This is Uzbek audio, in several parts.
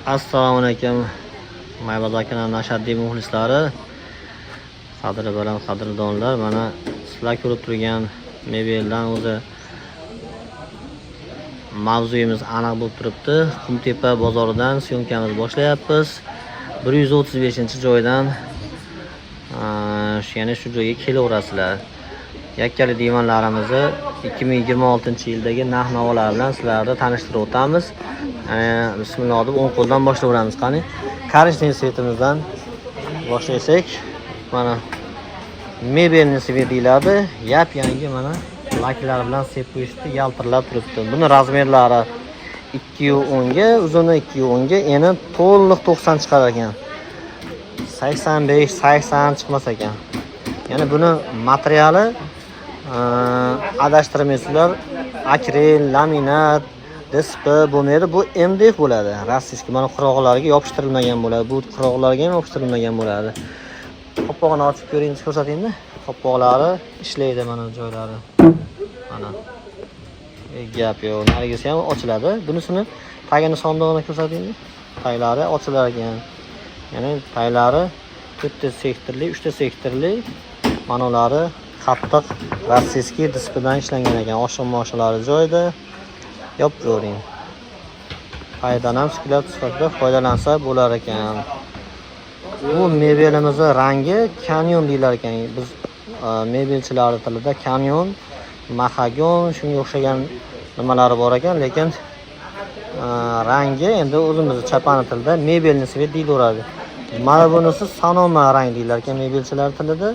Assalomu alaykum. Maybazor kanalining ashaddiy muxlislari, qadri baland qadrdonlar, mana sizlar ko'rib turgan mebeldan o'zi mavzuyimiz aniq bo'lib turibdi. Qumtepa bozoridan syomkamizni boshlayapmiz. 135-joydan ya'ni shu joyga kelaverasizlar. Yakkali divanlarimizni 2026-yildagi narx-navolar bilan sizlarni tanishtirib o'tamiz. Bismillah deb 10 qo'ldan boshlayveramiz. Qani, karishning setimizdan boshlasak, mana mebelni svet deyiladi. Yap-yangi mana laklar bilan sepib qo'yishdi, yaltirlab turibdi. Buni razmerlari 2.10 ga, uzuni 2.10 ga, eni to'liq 90 chiqar ekan. 85-80 chiqmas ekan. Ya'ni buni materiali adashtirmaysizlar. Akril, laminat, disp bo'lmaydi. Bu MDF bo'ladi. Rossiyskiy mana quroqlarga yopishtirilmagan bo'ladi. Bu quroqlarga ham yopishtirilmagan bo'ladi. Qopqog'ini ochib ko'ringiz, ko'rsataymi? Qopqoqlari ishlaydi mana joylari. Mana. Gap yo'q. Narigisi ham ochiladi. Bunisini tagini sondig'ini ko'rsataymi? Taglari ochilar ekan. Ya'ni taglari 4 sektorli, 3 sektorli. Manolari qattiq rossiyskiy dispdan ishlangan ekan. Oshiq-moshlari joyida. Yopib ko'ring. Qaydan ham sklad sifatida foydalansa bo'lar ekan. Bu mebelimizning rangi kanyon deyilar ekan. Biz mebelchilar tilida kanyon, mahagon, shunga o'xshagan nimalari bor ekan, lekin rangi endi o'zimiz chapani tilida mebelni svet deyilaveradi. Mana bunisi sanoma rang deyilar ekan mebelchilar tilida,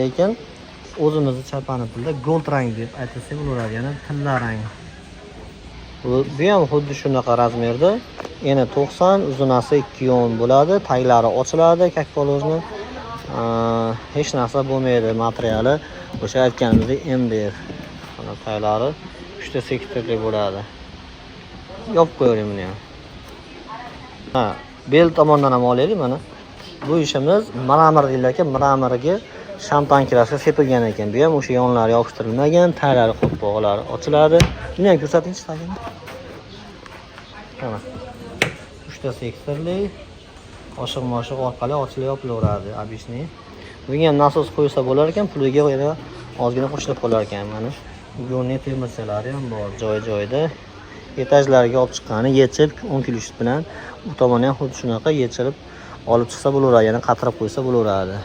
lekin o'zimiz chapani tilida gold rang deb aytsa bo'laveradi, ya'ni tilla rang. Bu ham xuddi shunaqa razmerda, eni 90, uzunasi 2.10 bo'ladi, taglari ochiladi, kakpolojni hech narsa bo'lmaydi, materiali o'sha aytganimizdek MDF. Mana taglari 3 sektorli bo'ladi. Yopib qo'ying buni ham. Bel tomondan ham olaylik mana. Bu ishimiz mramor deyiladi ekan, mramorga shampan kirasiga sepilgan ekan. Bu ham o'sha yonlari yopishtirilmagan, taglari qopqoqlari ochiladi. Buni ham ko'rsatingchi tagini. Mana 3 sektorli oshiq-moshiq orqali ochilib yopilaveradi, обычный. Bunga ham nasos qo'ysa bo'lar ekan, puliga yana ozgina qo'shilib qolar ekan. Mana go'rni temirchalari ham bor joy-joyida. Etajlarga olib chiqqani yechib 10 kg bilan, bu tomoni ham xuddi shunaqa yechilib olib chiqsa bo'laveradi, ya'ni qatirib qo'ysa bo'laveradi.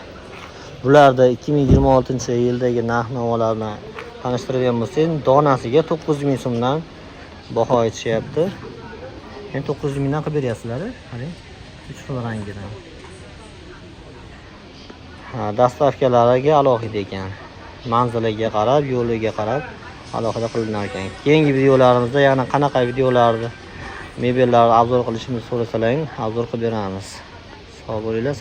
Bularda 2026-yildagi narx-navolar bilan tanishtirgan bo'lsak, donasiga 900 ming so'mdan baho aytishyapti. Endi 900 mingdan qilib beryapsizlar, qarang. 3 xil rangidan. Dastavkalariga alohida ekan. Manziliga qarab, yo'liga qarab alohida qilingan ekan. Keyingi videolarimizda yana qanaqa videolarni, mebellarni obzor qilishimizni so'rasalar, obzor qilib beramiz. Sog' bo'linglar.